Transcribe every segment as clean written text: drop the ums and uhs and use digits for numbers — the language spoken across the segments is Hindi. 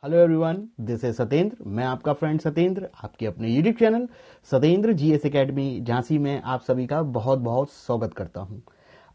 Hello everyone, this is Satyendra. मैं आपका फ्रेंड सत्येंद्र, आपके अपने YouTube channel Satyendra GS academy Jhansi में आप सभी का बहुत बहुत स्वागत करता हूं।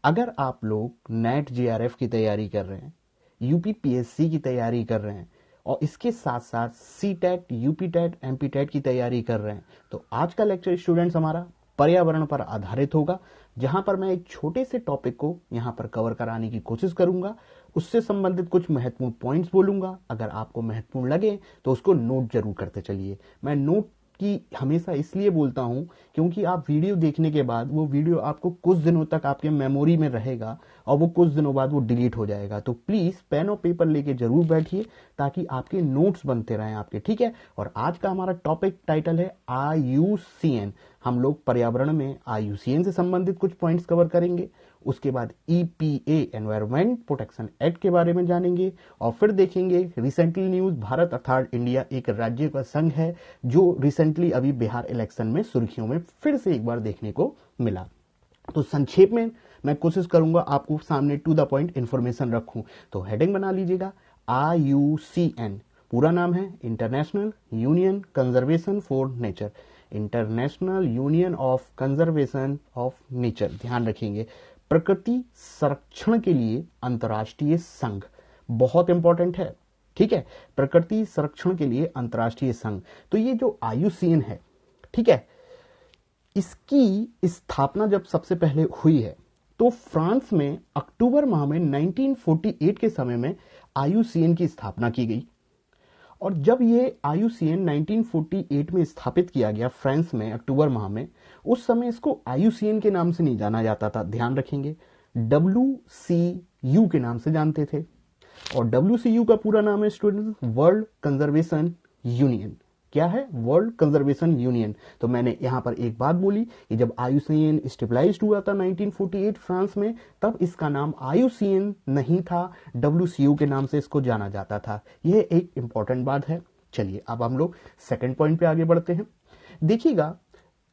अगर आप लोग नेट जेआरएफ की तैयारी कर रहे हैं, यूपी पीएससी की तैयारी कर रहे हैं और इसके साथ साथ CTET, UP TET, MP TET की तैयारी कर रहे हैं, तो आज का लेक्चर स्टूडेंट्स हमारा पर्यावरण पर आधारित होगा, जहां पर मैं एक छोटे से टॉपिक को यहां पर कवर कराने की कोशिश करूंगा। उससे संबंधित कुछ महत्वपूर्ण पॉइंट्स बोलूंगा। अगर आपको महत्वपूर्ण लगे तो उसको नोट जरूर करते चलिए। मैं नोट की हमेशा इसलिए बोलता हूं क्योंकि आप वीडियो देखने के बाद वो वीडियो आपको कुछ दिनों तक आपके मेमोरी में रहेगा और वो कुछ दिनों बाद वो डिलीट हो जाएगा। तो प्लीज पेन और पेपर लेके जरूर बैठिए ताकि आपके नोट्स बनते रहें आपके, ठीक है। और आज का हमारा टॉपिक टाइटल है IUCN। हम लोग पर्यावरण में IUCN से संबंधित कुछ पॉइंट्स कवर करेंगे। उसके बाद EPA एनवायरमेंट प्रोटेक्शन एक्ट के बारे में जानेंगे और फिर देखेंगे रिसेंटली न्यूज। भारत अर्थात इंडिया एक राज्य का संघ है जो रिसेंटली अभी बिहार इलेक्शन में सुर्खियों में फिर से एक बार देखने को मिला। तो संक्षेप में मैं कोशिश करूंगा आपको सामने टू द पॉइंट इंफॉर्मेशन रखूं। तो हेडिंग बना लीजिएगा, IUCN पूरा नाम है international union conservation for nature. International union of conservation of nature, ध्यान रखेंगे, प्रकृति संरक्षण के लिए अंतर्राष्ट्रीय संघ। बहुत इंपॉर्टेंट है, ठीक है। प्रकृति संरक्षण के लिए अंतर्राष्ट्रीय संघ। तो ये जो IUCN है, ठीक है, इसकी स्थापना जब सबसे पहले हुई है तो फ्रांस में अक्टूबर माह में 1948 के समय में IUCN की स्थापना की गई। और जब ये IUCN 1948 में स्थापित किया गया फ्रांस में अक्टूबर माह में, उस समय इसको IUCN के नाम से नहीं जाना जाता था, ध्यान रखेंगे, WCU के नाम से जानते थे। और WCU का पूरा नाम है स्टूडेंट वर्ल्ड कंजर्वेशन यूनियन। क्या है? World conservation union. तो मैंने यहां पर एक बात बोली कि जब IUCN स्टेबलाइज्ड हुआ था 1948 फ्रांस में, तब इसका नाम IUCN नहीं था, WCU के नाम से इसको जाना जाता था। यह एक इंपॉर्टेंट बात है। चलिए अब हम लोग सेकंड पॉइंट पे आगे बढ़ते हैं। देखिएगा,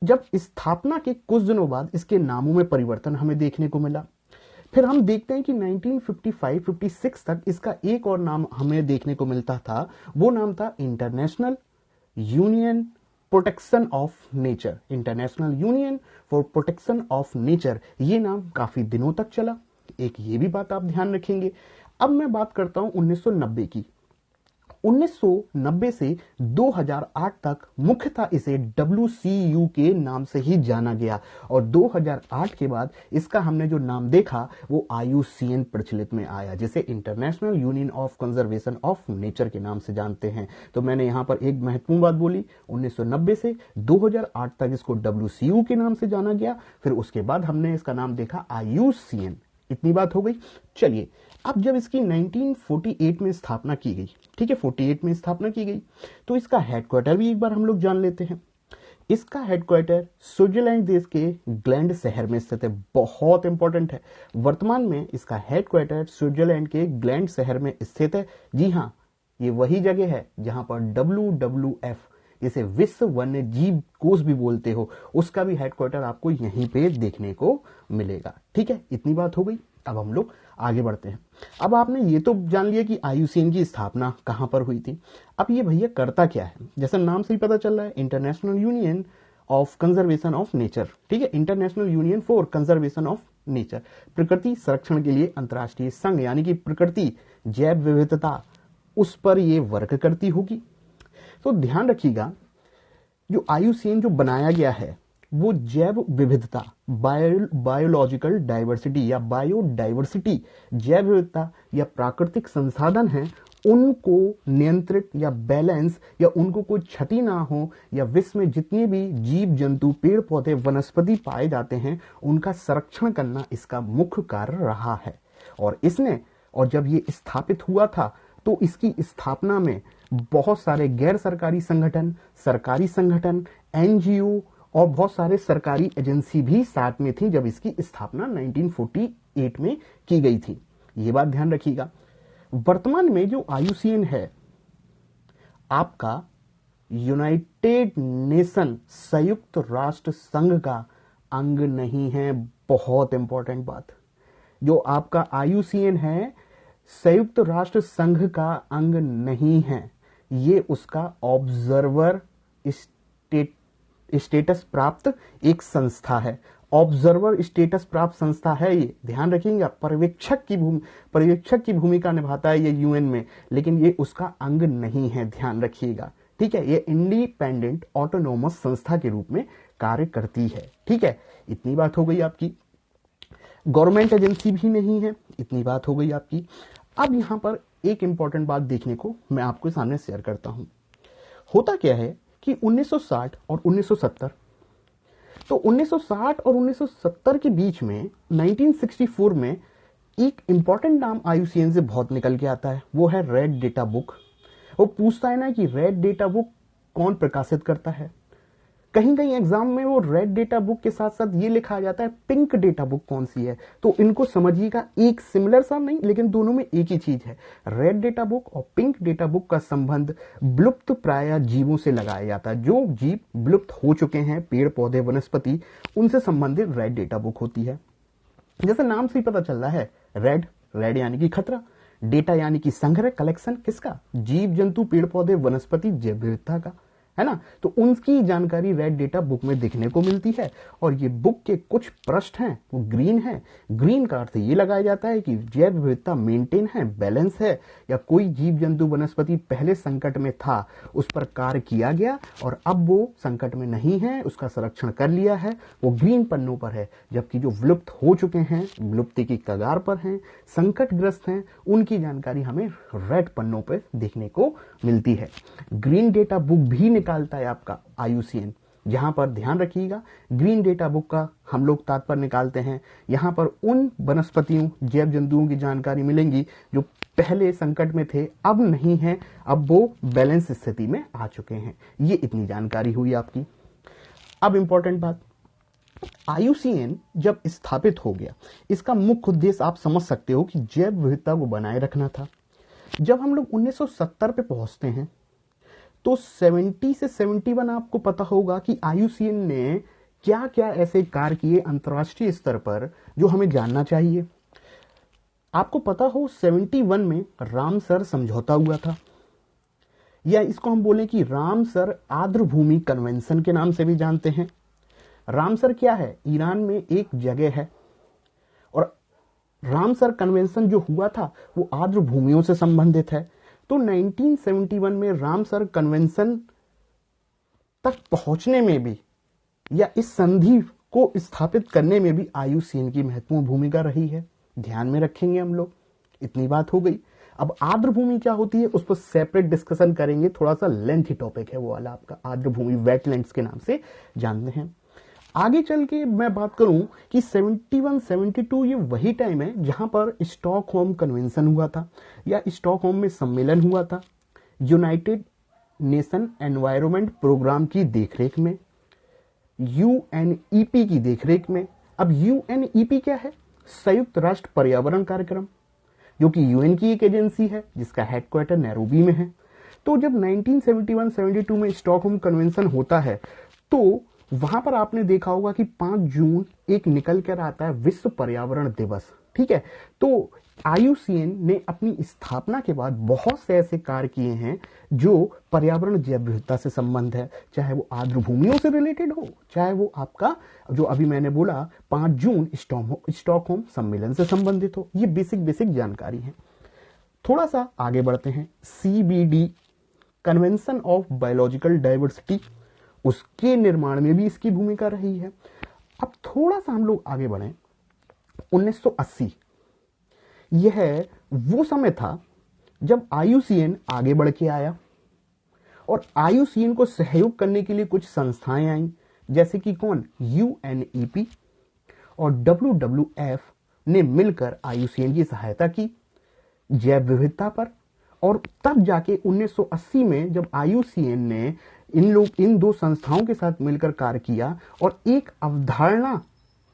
जब स्थापना के कुछ दिनों बाद इसके नामों में परिवर्तन हमें देखने को मिला। फिर हम देखते हैं कि 1955-56 तक इसका एक और नाम हमें देखने को मिलता था। वो नाम था international union protection of nature. International union for protection of nature, ये नाम काफी दिनों तक चला। एक ये भी बात आप ध्यान रखेंगे। अब मैं बात करता हूं 1990 की। 1990 से 2008 तक मुख्यतः इसे WCU के नाम से ही जाना गया और 2008 के बाद इसका हमने जो नाम देखा वो IUCN प्रचलित में आया, जिसे international union of conservation of nature के नाम से जानते हैं। तो मैंने यहां पर एक महत्वपूर्ण बात बोली, 1990 से 2008 तक इसको WCU के नाम से जाना गया, फिर उसके बाद हमने इसका नाम देखा IUCN। इतनी बात हो गई। चलिए, अब जब इसकी 1948 में स्थापना की गई, ठीक है, 48 में स्थापना की गई, तो इसका हेडक्वार्टर भी एक बार हम लोग जान लेते हैं। इसका हेडक्वार्टर स्विट्जरलैंड देश के ग्लैंड शहर में स्थित है। बहुत इंपॉर्टेंट है। वर्तमान में इसका हेडक्वार्टर स्विट्जरलैंड के ग्लैंड शहर में स्थित है। जी हाँ, ये वही जगह है जहां पर WWF, जिसे विश्व वन्य जीव कोष भी बोलते हो, उसका भी हेडक्वार्टर आपको यहीं पे देखने को मिलेगा। ठीक है, इतनी बात हो गई। अब हम लोग आगे बढ़ते हैं। अब आपने ये तो जान लिया कि IUCN की स्थापना कहां पर हुई थी। अब ये भैया करता क्या है? जैसे नाम से ही पता चल रहा है, international union of conservation of nature, ठीक है, international union for conservation of nature, प्रकृति संरक्षण के लिए अंतर्राष्ट्रीय संघ, यानी कि प्रकृति जैव विविधता, उस पर ये वर्क करती होगी। तो ध्यान रखिएगा, जो IUCN जो बनाया गया है वो जैव विविधता, बायोलॉजिकल डाइवर्सिटी या बायोडाइवर्सिटी, जैव विविधता या प्राकृतिक संसाधन हैं, उनको नियंत्रित या बैलेंस, या उनको कोई क्षति ना हो, या विश्व में जितने भी जीव जंतु, पेड़ पौधे, वनस्पति पाए जाते हैं, उनका संरक्षण करना इसका मुख्य कार्य रहा है। और जब ये स्थापित हुआ था तो इसकी स्थापना में बहुत सारे गैर सरकारी संगठन, सरकारी संगठन, NGO और बहुत सारे सरकारी एजेंसी भी साथ में थी जब इसकी स्थापना 1948 में की गई थी। ये बात ध्यान रखिएगा। वर्तमान में जो IUCN है आपका यूनाइटेड नेशन, संयुक्त राष्ट्र संघ का अंग नहीं है। बहुत इंपॉर्टेंट बात, जो आपका IUCN है संयुक्त राष्ट्र संघ का अंग नहीं है। ये उसका ऑब्जर्वर स्टेटस प्राप्त एक संस्था है। ऑब्जर्वर स्टेटस प्राप्त संस्था है ये, ध्यान रखिएगा। पर्यवेक्षक की भूमिका निभाता है ये यूएन में, लेकिन ये उसका अंग नहीं है, ध्यान रखिएगा। ठीक है, ये इंडिपेंडेंट ऑटोनोमस संस्था के रूप में कार्य करती है। ठीक है, इतनी बात हो गई आपकी। गवर्नमेंट एजेंसी भी नहीं है, इतनी बात हो गई आपकी। अब यहां पर एक इंपॉर्टेंट बात देखने को मैं आपके सामने शेयर करता हूं। होता क्या है कि 1960 और 1970, तो 1960 और 1970 के बीच में 1964 में एक इंपॉर्टेंट नाम आईयूसीएन से बहुत निकल के आता है, वो है रेड डेटा बुक। वो पूछता है ना कि रेड डेटा बुक कौन प्रकाशित करता है। कहीं कहीं एग्जाम में वो रेड डेटा बुक के साथ साथ ये लिखा जाता है पिंक डेटा बुक कौन सी है, तो इनको समझिएगा, एक सिमिलर सा नहीं लेकिन दोनों में एक ही चीज है। रेड डेटा बुक और पिंक डेटा बुक का संबंध विलुप्त प्राय जीवों से लगाया जाता है। जो जीव विलुप्त हो चुके हैं, पेड़ पौधे वनस्पति, उनसे संबंधित रेड डेटा बुक होती है। जैसे नाम से ही पता चल रहा है, रेड, रेड यानी कि खतरा, डेटा यानी कि संग्रह, कलेक्शन किसका, जीव जंतु पेड़ पौधे वनस्पति जैव विविधता का, है ना। तो उनकी जानकारी रेड डेटा बुक में देखने को मिलती है। और ये बुक के कुछ पृष्ठ हैं वो ग्रीन है। ग्रीन का अर्थ ये लगाया जाता है कि जैव विविधता मेंटेन है, बैलेंस है, या कोई जीव जंतु वनस्पति पहले संकट में था, उस पर कार्य किया गया और अब वो संकट में नहीं है, उसका संरक्षण कर लिया है, वो ग्रीन पन्नों पर है। जबकि जो विलुप्त हो चुके हैं, विलुप्ति की कगार पर हैं, संकटग्रस्त हैं, उनकी जानकारी हमें रेड पन्नों पर देखने को मिलती है। ग्रीन डेटा बुक भी निकालता है आपका आईयूसीएन। जहां पर ध्यान रखिएगा, ग्रीन डेटा बुक का हम लोग तात्पर्य निकालते हैं, यहां पर उन वनस्पतियों जैव जंतुओं की जानकारी मिलेंगी जो पहले संकट में थे, अब नहीं है, अब वो बैलेंस स्थिति में आ चुके हैं। ये इतनी जानकारी हुई आपकी। अब इंपॉर्टेंट बात, आईयूसीएन जब स्थापित हो गया, इसका मुख्य उद्देश्य आप समझ सकते हो कि जैव विविधता को बनाए रखना था। जब हम लोग 1970 पे पहुंचते हैं तो 70 से 71 आपको पता होगा कि आईयूसीएन ने क्या क्या ऐसे कार्य किए अंतर्राष्ट्रीय स्तर पर जो हमें जानना चाहिए। आपको पता हो 71 में रामसर समझौता हुआ था, या इसको हम बोलें कि रामसर आर्द्रभूमि कन्वेंशन के नाम से भी जानते हैं। रामसर क्या है, ईरान में एक जगह है, और रामसर कन्वेंशन जो हुआ था वो आर्द्रभूमियों से संबंधित है। तो 1971 में रामसर कन्वेंशन तक पहुंचने में भी, या इस संधि को स्थापित करने में भी आईयूसीएन की महत्वपूर्ण भूमिका रही है। ध्यान में रखेंगे हम लोग। इतनी बात हो गई। अब आर्द्रभूमि क्या होती है उस पर सेपरेट डिस्कशन करेंगे, थोड़ा सा लेंथी टॉपिक है वो वाला आपका। आर्द्रभूमि वेटलैंड्स के नाम से जानते हैं। आगे चल के मैं बात करूं कि 71-72 ये वही टाइम है जहां पर स्टॉकहोम कन्वेंशन हुआ था, या स्टॉकहोम में सम्मेलन हुआ था यूनाइटेड नेशन एनवायरनमेंट प्रोग्राम की देखरेख में, यूएनईपी की देखरेख में। अब यूएनईपी क्या है, संयुक्त राष्ट्र पर्यावरण कार्यक्रम, जो कि यूएन की एक एजेंसी है जिसका हेडक्वार्टर नैरोबी में है। तो जब 1971-72 में स्टॉकहोम कन्वेंशन होता है तो वहां पर आपने देखा होगा कि 5 जून एक निकल कर आता है विश्व पर्यावरण दिवस। ठीक है, तो आईयूसीएन ने अपनी स्थापना के बाद बहुत से ऐसे कार्य किए हैं जो पर्यावरण जैव विविधता से संबंध है, चाहे वो आर्द्रभूमियों से रिलेटेड हो, चाहे वो आपका जो अभी मैंने बोला 5 जून स्टॉकहोम सम्मेलन से संबंधित हो। ये बेसिक जानकारी है। थोड़ा सा आगे बढ़ते हैं। CBD, convention of biological diversity, उसके निर्माण में भी इसकी भूमिका रही है। अब थोड़ा सा हम लोग आगे बढ़े। 1980 यह वो समय था जब आईयूसीएन आगे बढ़ के आया, और आईयूसीएन को सहयोग करने के लिए कुछ संस्थाएं आई, जैसे कि कौन, यूएनईपी और डब्ल्यूडब्ल्यूएफ ने मिलकर आईयूसीएन की सहायता की जैव विविधता पर। और तब जाके 1980 में जब आईयूसीएन ने इन दो संस्थाओं के साथ मिलकर कार्य किया और एक अवधारणा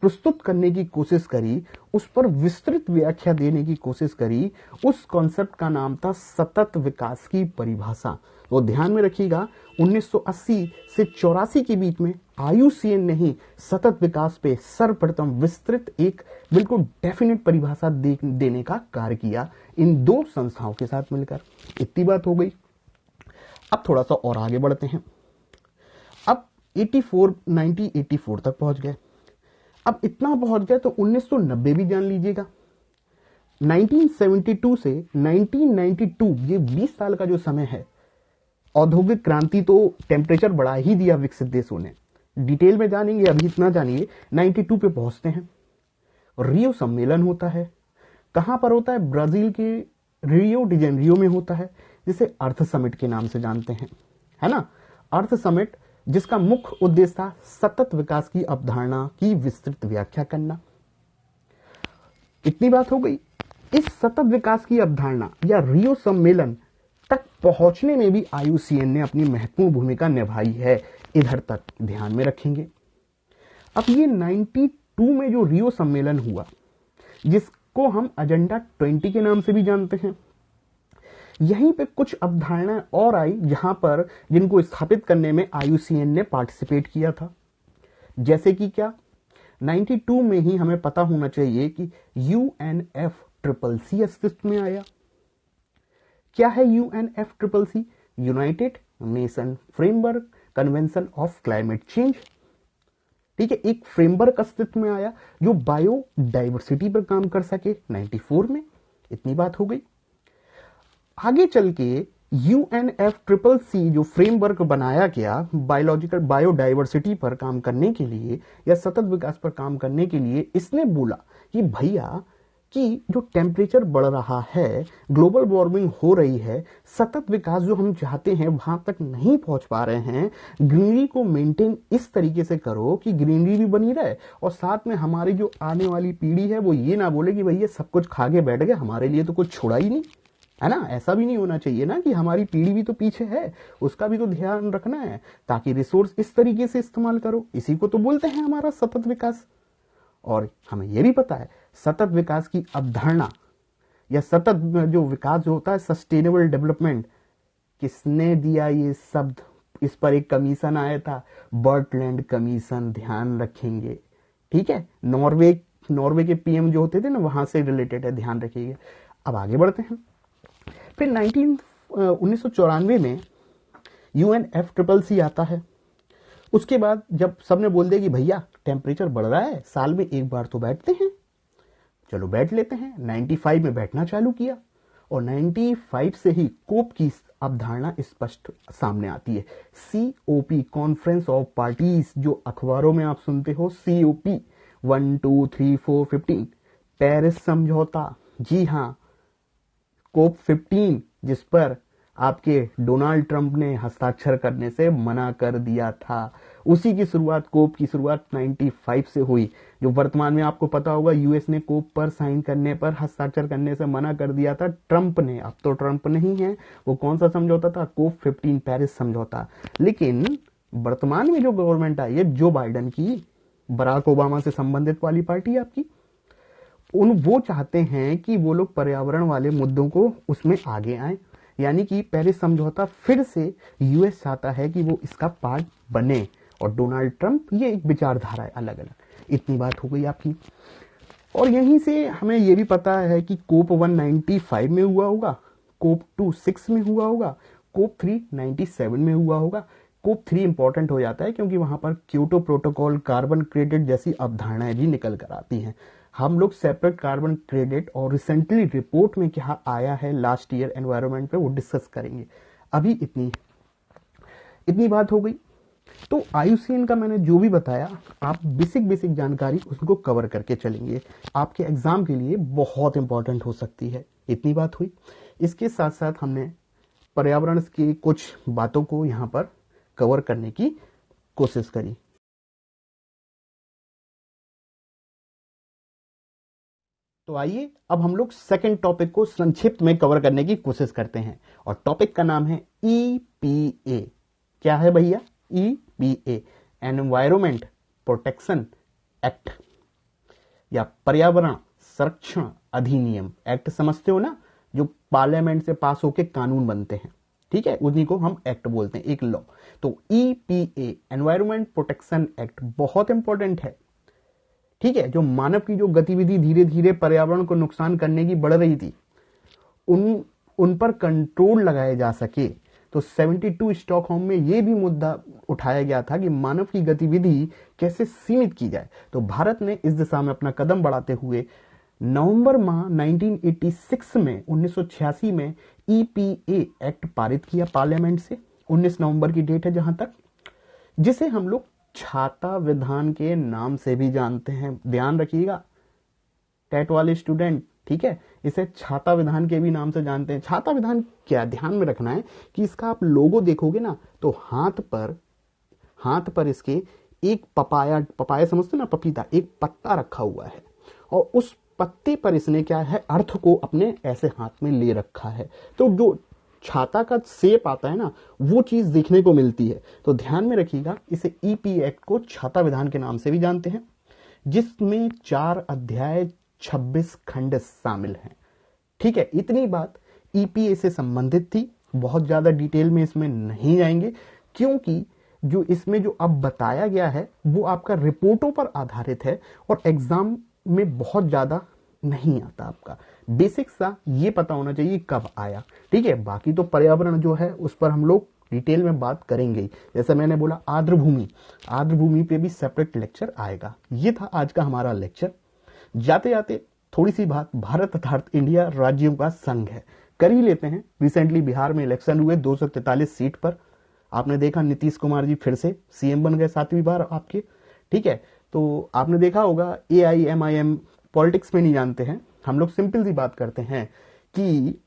प्रस्तुत करने की कोशिश करी, उस पर विस्तृत व्याख्या देने की कोशिश करी। उस कॉन्सेप्ट का नाम था सतत विकास की परिभाषा। तो ध्यान में रखिएगा, 1980 से 84 के बीच में आईयूसीएन ने ही सतत विकास पे सर्वप्रथम विस्तृत एक बिल्कुल डेफिनेट परिभाषा देने का कार्य किया इन दो संस्थाओं के साथ मिलकर। इतनी बात हो गई। अब थोड़ा सा और आगे बढ़ते हैं। अब 1984 तक पहुंच गए। अब इतना पहुंच गए तो 1990 भी जान लीजिएगा। 1972 से 1992 ये 20 साल का जो समय है, औद्योगिक क्रांति तो टेम्परेचर बढ़ा ही दिया विकसित देशों ने। डिटेल में जानेंगे, अभी इतना जानिए। 92 पे पहुंचते हैं, रियो सम्मेलन होता है। कहां पर होता है? ब्राजील के रियो डी जेनेरियो में होता है, जिसे अर्थ समिट के नाम से जानते हैं, है ना। अर्थ समिट, जिसका मुख्य उद्देश्य था सतत विकास की अवधारणा की विस्तृत व्याख्या करना। इतनी बात हो गई। इस सतत विकास की अवधारणा या रियो सम्मेलन तक पहुंचने में भी आईयूसीएन ने अपनी महत्वपूर्ण भूमिका निभाई है। इधर तक ध्यान में रखेंगे। अब ये 92 में जो रियो सम्मेलन हुआ, जिसको हम एजेंडा 20 के नाम से भी जानते हैं, यहीं पे कुछ अवधारणाएं और आई जहां पर जिनको स्थापित करने में आईयूसीएन ने पार्टिसिपेट किया था। जैसे कि क्या? 92 में ही हमें पता होना चाहिए कि UNFCCC अस्तित्व में आया। क्या है UNFCCC? United nation framework convention of climate change. ठीक है, एक फ्रेमवर्क अस्तित्व में आया जो बायोडाइवर्सिटी पर काम कर सके 94 में। इतनी बात हो गई। आगे चल के UNFCCC जो फ्रेमवर्क बनाया गया बायोलॉजिकल बायोडाइवर्सिटी पर काम करने के लिए या सतत विकास पर काम करने के लिए, इसने बोला कि भैया कि जो टेम्परेचर बढ़ रहा है, ग्लोबल वार्मिंग हो रही है, सतत विकास जो हम चाहते हैं वहां तक नहीं पहुंच पा रहे हैं। ग्रीनरी को मेंटेन इस तरीके से करो कि ग्रीनरी भी बनी रहे और साथ में हमारी जो आने वाली पीढ़ी है वो ये ना बोले कि भैया सब कुछ खा के बैठ गए, हमारे लिए तो कुछ छोड़ा ही नहीं, है ना। ऐसा भी नहीं होना चाहिए ना कि हमारी पीढ़ी भी तो पीछे है, उसका भी तो ध्यान रखना है, ताकि रिसोर्स इस तरीके से इस्तेमाल करो। इसी को तो बोलते हैं हमारा सतत विकास। और हमें यह भी पता है सतत विकास की अवधारणा या सतत जो विकास जो होता है, सस्टेनेबल डेवलपमेंट, किसने दिया ये शब्द? इस पर एक कमीशन आया था, बर्टलैंड कमीशन, ध्यान रखेंगे। ठीक है, नॉर्वे के पीएम जो होते थे ना, वहां से रिलेटेड है, ध्यान रखिएगा। अब आगे बढ़ते हैं। फिर 1994 में UNFCCC आता है। उसके बाद जब सबने बोल दिया कि भैया टेम्परेचर बढ़ रहा है, साल में एक बार तो बैठते हैं, चलो बैठ लेते हैं। 95 में बैठना चालू किया और 95 से ही कोप की अवधारणा स्पष्ट सामने आती है। COP, कॉन्फ्रेंस ऑफ पार्टीज, जो अखबारों में आप सुनते हो, COP 1 2 3 4 15, पेरिस समझौता। जी हाँ, कोप 15, जिस पर आपके डोनाल्ड ट्रंप ने हस्ताक्षर करने से मना कर दिया था, उसी की शुरुआत, कोप की शुरुआत 95 से हुई। जो वर्तमान में आपको पता होगा, यूएस ने कोप पर साइन करने पर, हस्ताक्षर करने से मना कर दिया था ट्रंप ने। अब तो ट्रंप नहीं है। वो कौन सा समझौता था? कोप 15, पेरिस समझौता। लेकिन वर्तमान में जो गवर्नमेंट आई है जो बाइडेन की, बराक ओबामा से संबंधित वाली पार्टी आपकी, वो चाहते हैं कि वो लोग पर्यावरण वाले मुद्दों को उसमें आगे आए, यानी कि पेरिस समझौता फिर से यूएस चाहता है कि वो इसका पार्ट बने, और डोनाल्ड ट्रंप, ये एक विचारधारा है अलग अलग। इतनी बात हो गई आपकी। और यहीं से हमें ये भी पता है कि कोप 1 95 में हुआ होगा, कोप 2 6 में हुआ होगा, कोप 3 97 में हुआ होगा। कोप 3 इंपॉर्टेंट हो जाता है क्योंकि वहां पर क्योटो प्रोटोकॉल, कार्बन क्रेडिट जैसी अवधारणाएं भी निकल कर आती हैं। हम लोग सेपरेट कार्बन क्रेडिट और रिसेंटली रिपोर्ट में क्या आया है लास्ट ईयर एनवायरनमेंट पे, वो डिस्कस करेंगे। अभी इतनी बात हो गई। तो आईयूसीएन का मैंने जो भी बताया, आप बेसिक जानकारी उसको कवर करके चलेंगे, आपके एग्जाम के लिए बहुत इंपॉर्टेंट हो सकती है। इतनी बात हुई। इसके साथ साथ हमने पर्यावरण की कुछ बातों को यहां पर कवर करने की कोशिश करी। तो आइए अब हम लोग सेकंड टॉपिक को संक्षिप्त में कवर करने की कोशिश करते हैं, और टॉपिक का नाम है EPA। क्या है भैया? EPA, एनवायरमेंट प्रोटेक्शन एक्ट, या पर्यावरण संरक्षण अधिनियम एक्ट। समझते हो ना, जो पार्लियामेंट से पास होके कानून बनते हैं, ठीक है, उन्हीं को हम एक्ट बोलते हैं, एक लॉ। तो EPA, एनवायरमेंट प्रोटेक्शन एक्ट, बहुत इंपॉर्टेंट है। ठीक है, जो मानव की जो गतिविधि धीरे धीरे पर्यावरण को नुकसान करने की बढ़ रही थी, उन पर कंट्रोल लगाए जा सके, तो 72 स्टॉकहोम में ये भी मुद्दा उठाया गया था कि मानव की गतिविधि कैसे सीमित की जाए। तो भारत ने इस दिशा में अपना कदम बढ़ाते हुए नवंबर माह 1986 में 1986 में ईपीए एक्ट पारित किया पार्लियामेंट से। 19 नवंबर की डेट है जहां तक, जिसे हम लोग छाता विधान के नाम से भी जानते हैं। ध्यान रखिएगा टेट वाले स्टूडेंट, ठीक है, इसे छाता विधान के भी नाम से जानते हैं। छाता विधान क्या ध्यान में रखना है कि इसका आप लोगो देखोगे ना तो हाथ पर इसके एक पपाया समझते ना, पपीता, एक पत्ता रखा हुआ है और उस पत्ते पर इसने क्या है, अर्थ को अपने ऐसे हाथ में ले रखा है। तो जो छाता का शेप आता है ना, वो चीज देखने को मिलती है। तो ध्यान में रखिएगा, इसे ईपी एक्ट को छाता विधान के नाम से भी जानते हैं, जिसमें 4 अध्याय 26 खंड शामिल हैं। ठीक है, इतनी बात ईपीए से संबंधित थी, बहुत ज्यादा डिटेल में इसमें नहीं जाएंगे, क्योंकि जो इसमें जो अब बताया गया है वो आपका रिपोर्टों पर आधारित है और एग्जाम में बहुत ज्यादा नहीं आता। आपका बेसिक सा ये पता होना चाहिए कब आया, ठीक है। बाकी तो पर्यावरण जो है उस पर हम लोग डिटेल में बात करेंगे ही। जैसे मैंने बोला आर्द्र भूमि पे भी सेपरेट लेक्चर आएगा। ये था आज का हमारा लेक्चर। जाते जाते थोड़ी सी बात, भारत अर्थात इंडिया राज्यों का संघ है, कर ही लेते हैं। रिसेंटली बिहार में इलेक्शन हुए 243 सीट पर। आपने देखा नीतीश कुमार जी फिर से सीएम बन गए 7वीं बार आपके, ठीक है। तो आपने देखा होगा AIMIM पॉलिटिक्स में नहीं जानते हैं हम लोग, सिंपल सी बात करते हैं कि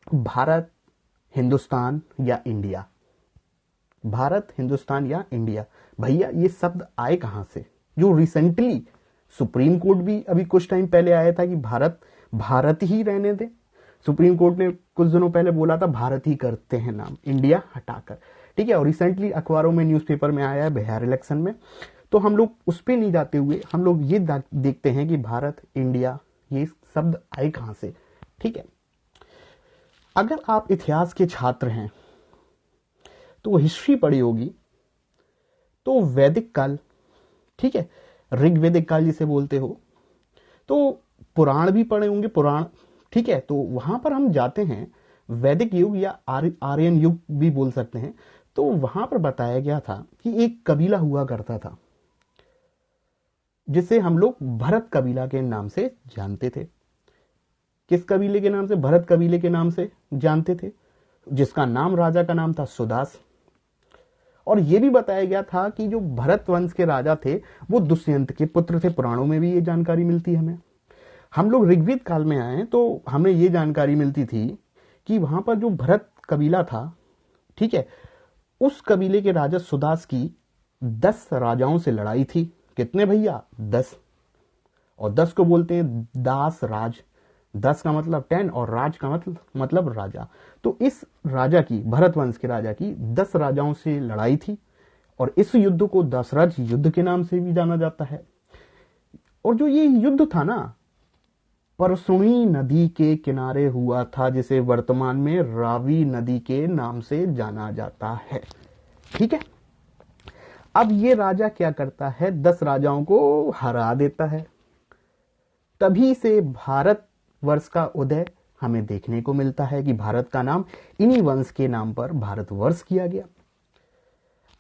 भारत हिंदुस्तान या इंडिया, भारत हिंदुस्तान या इंडिया। भैया ये शब्द आए कहां से? जो रिसेंटली सुप्रीम कोर्ट भी अभी कुछ टाइम पहले आया था कि भारत भारत ही रहने दे। सुप्रीम कोर्ट ने कुछ दिनों पहले बोला था भारत ही करते हैं नाम, इंडिया हटाकर, ठीक है। और रिसेंटली अखबारों में, न्यूज़पेपर में आया है बिहार इलेक्शन में। तो हम लोग उस पर नहीं जाते हुए हम लोग ये देखते हैं कि भारत, इंडिया, ये शब्द आए कहां से, ठीक है। अगर आप इतिहास के छात्र हैं तो हिस्ट्री पढ़ी होगी, तो वैदिक काल, ठीक है, ऋग्वेदिक काल जिसे बोलते हो, तो पुराण भी पढ़े होंगे, पुराण, ठीक है। तो वहां पर हम जाते हैं, वैदिक युग या आर्यन युग भी बोल सकते हैं। तो वहां पर बताया गया था कि एक कबीला हुआ करता था जिसे हम लोग भरत कबीला के नाम से जानते थे। किस कबीले के नाम से? भरत कबीले के नाम से जानते थे, जिसका नाम, राजा का नाम था सुदास। और यह भी बताया गया था कि जो भरत वंश के राजा थे वो दुष्यंत के पुत्र थे। पुराणों में भी ये जानकारी मिलती है हमें। हम लोग ऋग्वेद काल में आए तो हमें ये जानकारी मिलती थी कि वहां पर जो भरत कबीला था, ठीक है, उस कबीले के राजा सुदास की 10 राजाओं से लड़ाई थी। कितने भैया? 10। और 10 को बोलते हैं दास राज। 10 का मतलब 10 और राज का मतलब राजा। तो इस राजा की, भरत वंश के राजा की 10 राजाओं से लड़ाई थी और इस युद्ध को दशरथ युद्ध के नाम से भी जाना जाता है। और जो ये युद्ध था ना, परसुणी नदी के किनारे हुआ था, जिसे वर्तमान में रावी नदी के नाम से जाना जाता है, ठीक है। अब ये राजा क्या करता है? 10 राजाओं को हरा देता है। तभी से भारत वर्ष का उदय हमें देखने को मिलता है कि भारत का नाम इन्हीं वंश के नाम पर भारतवर्ष किया गया।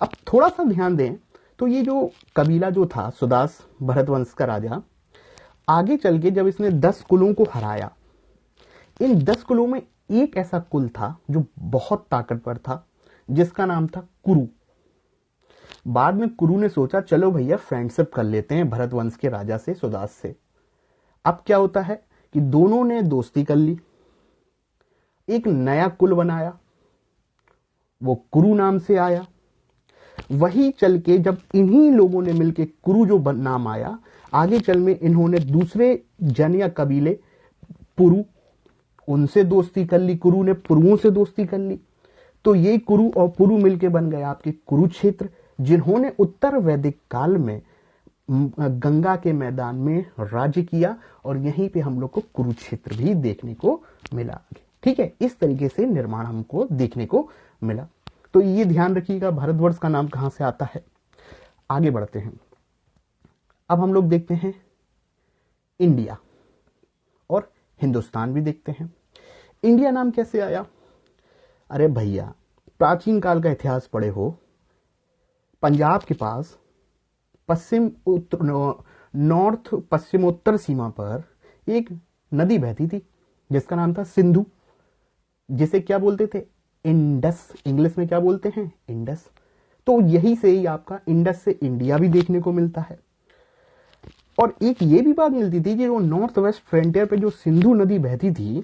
अब थोड़ा सा ध्यान दें तो ये जो कबीला जो था सुदास, भरत वंश का राजा, आगे चल के जब इसने 10 कुलों को हराया, इन 10 कुलों में एक ऐसा कुल था जो बहुत ताकतवर था, जिसका नाम था कुरु। बाद में कुरु ने सोचा चलो भैया फ्रेंडशिप कर लेते हैं भरत वंश के राजा से, सुदास से। अब क्या होता है कि दोनों ने दोस्ती कर ली, एक नया कुल बनाया, वो कुरु नाम से आया। वही चल के जब इन्हीं लोगों ने मिलके कुरु जो नाम आया, आगे चल में इन्होंने दूसरे जन या कबीले पुरु, उनसे दोस्ती कर ली, कुरु ने पुरुओं से दोस्ती कर ली। तो ये कुरु और पुरु मिलके बन गए आपके कुरुक्षेत्र, जिन्होंने उत्तर वैदिक काल में गंगा के मैदान में राज्य किया और यहीं पे हम लोग को कुरुक्षेत्र भी देखने को मिला, ठीक है। इस तरीके से निर्माण हमको देखने को मिला। तो ये ध्यान रखिएगा भारतवर्ष का नाम कहां से आता है। आगे बढ़ते हैं। अब हम लोग देखते हैं इंडिया और हिंदुस्तान भी देखते हैं। इंडिया नाम कैसे आया? अरे भैया, प्राचीन काल का इतिहास पढ़े हो, पंजाब के पास नॉर्थ पश्चिमोत्तर सीमा पर एक नदी बहती थी जिसका नाम था सिंधु, जिसे क्या बोलते थे, इंडस। इंग्लिश में क्या बोलते हैं, इंडस। तो यही से ही आपका इंडस से इंडिया भी देखने को मिलता है। और एक ये भी बात मिलती थी कि जो नॉर्थ वेस्ट फ्रंटियर पे जो सिंधु नदी बहती थी,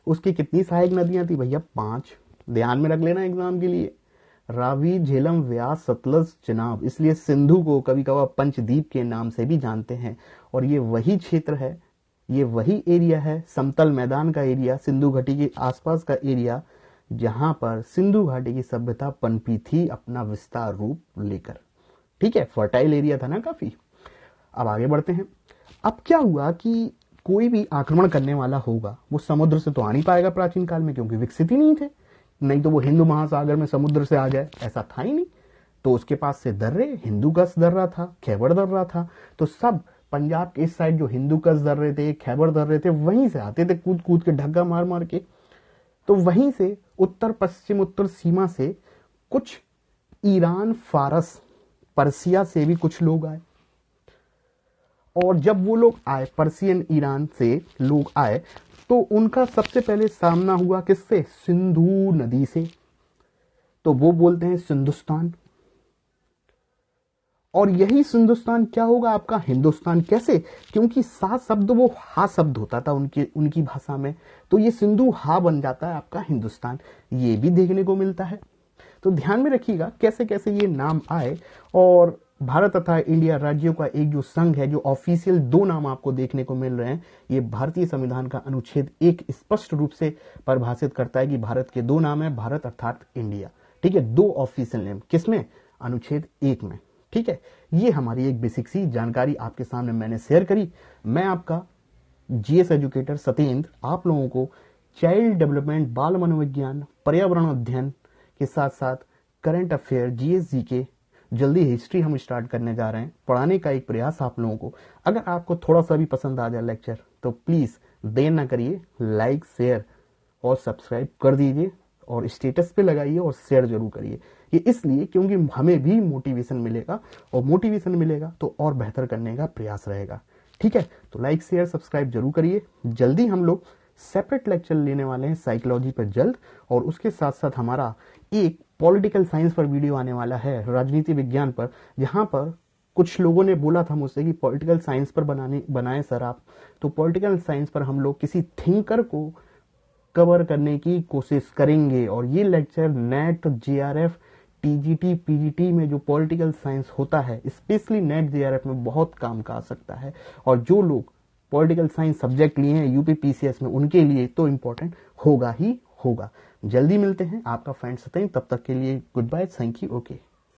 उसकी कितनी सहायक नदियां थी भैया, 5। ध्यान में रख लेना एग्जाम के लिए, रावी, झेलम, व्यास, सतलज, चिनाब। इसलिए सिंधु को कभी कभार पंचदीप के नाम से भी जानते हैं। और ये वही क्षेत्र है, ये वही एरिया है, समतल मैदान का एरिया, सिंधु घाटी के आसपास का एरिया, जहां पर सिंधु घाटी की सभ्यता पनपी थी अपना विस्तार रूप लेकर। ठीक है, फर्टाइल एरिया था ना काफी। अब आगे बढ़ते हैं। अब क्या हुआ कि कोई भी आक्रमण करने वाला होगा वो समुद्र से तो आ नहीं पाएगा प्राचीन काल में, क्योंकि विकसित ही नहीं थे। नहीं तो वो हिंदू महासागर में समुद्र से आ जाए, ऐसा था ही नहीं। तो उसके पास से दर्रे, हिंदूकश दर्रा था, खैबर दर्रा था। तो सब पंजाब के इस साइड जो हिंदूकश दर्रे थे, खैबर दर्रे थे, वहीं से आते थे कूद कूद के, ढग्गा मार मार के। तो वहीं से उत्तर पश्चिम उत्तर सीमा से कुछ ईरान, फारस, पर्सिया से भी कुछ लोग आए। और जब वो लोग आए, पर्सियन ईरान से लोग आए, तो उनका सबसे पहले सामना हुआ किससे, सिंधु नदी से। तो वो बोलते हैं सिंधुस्तान। और यही सिंधुस्तान क्या होगा आपका हिंदुस्तान। कैसे, क्योंकि सा शब्द वो हा शब्द होता था उनकी भाषा में, तो ये सिंधु हा बन जाता है आपका हिंदुस्तान। ये भी देखने को मिलता है। तो ध्यान में रखिएगा कैसे कैसे ये नाम आए। और भारत तथा इंडिया राज्यों का एक जो संघ है, जो ऑफिशियल 2 नाम आपको देखने को मिल रहे हैं, ये भारतीय संविधान का अनुच्छेद 1 स्पष्ट रूप से परिभाषित करता है कि भारत के 2 नाम है, भारत अर्थात इंडिया। ठीक है, 2 ऑफिशियल नेम, किसमें, अनुच्छेद 1 में। ठीक है, ये हमारी एक बेसिक सी जानकारी आपके सामने मैंने शेयर करी। मैं आपका जीएस एजुकेटर सत्येंद्र आप लोगों को चाइल्ड डेवलपमेंट, बाल मनोविज्ञान, पर्यावरण अध्ययन के साथ साथ करंट अफेयर, जीएस, जीके, जल्दी हिस्ट्री हम स्टार्ट करने जा रहे हैं, पढ़ाने का एक प्रयास आप लोगों को। अगर आपको थोड़ा सा भी पसंद आ जाए लेक्चर तो प्लीज देर ना करिए, लाइक, शेयर और सब्सक्राइब कर दीजिए, और स्टेटस पे लगाइए और शेयर जरूर करिए। ये इसलिए क्योंकि हमें भी मोटिवेशन मिलेगा, और मोटिवेशन मिलेगा तो और बेहतर करने का प्रयास रहेगा। ठीक है, तो लाइक, शेयर, सब्सक्राइब जरूर करिए। जल्दी हम लोग सेपरेट लेक्चर लेने वाले हैं साइकोलॉजी पर जल्द, और उसके साथ साथ हमारा एक पॉलिटिकल साइंस पर वीडियो आने वाला है, राजनीति विज्ञान पर, जहां पर कुछ लोगों ने बोला था मुझसे कि पॉलिटिकल साइंस पर बनाए सर आप। तो पॉलिटिकल साइंस पर हम लोग किसी थिंकर को कवर करने की कोशिश करेंगे। और ये lecture net, JRF, TGT, PGT में जो पॉलिटिकल साइंस होता है, स्पेशली नेट जेआरएफ में बहुत काम का आ सकता है। और जो लोग पॉलिटिकल साइंस सब्जेक्ट लिए हैं यूपी पीसीएस में, उनके लिए तो इंपॉर्टेंट होगा ही होगा। जल्दी मिलते हैं, आपका फ्रेंड सत्येंद्र। तब तक के लिए goodbye, thank you, okay.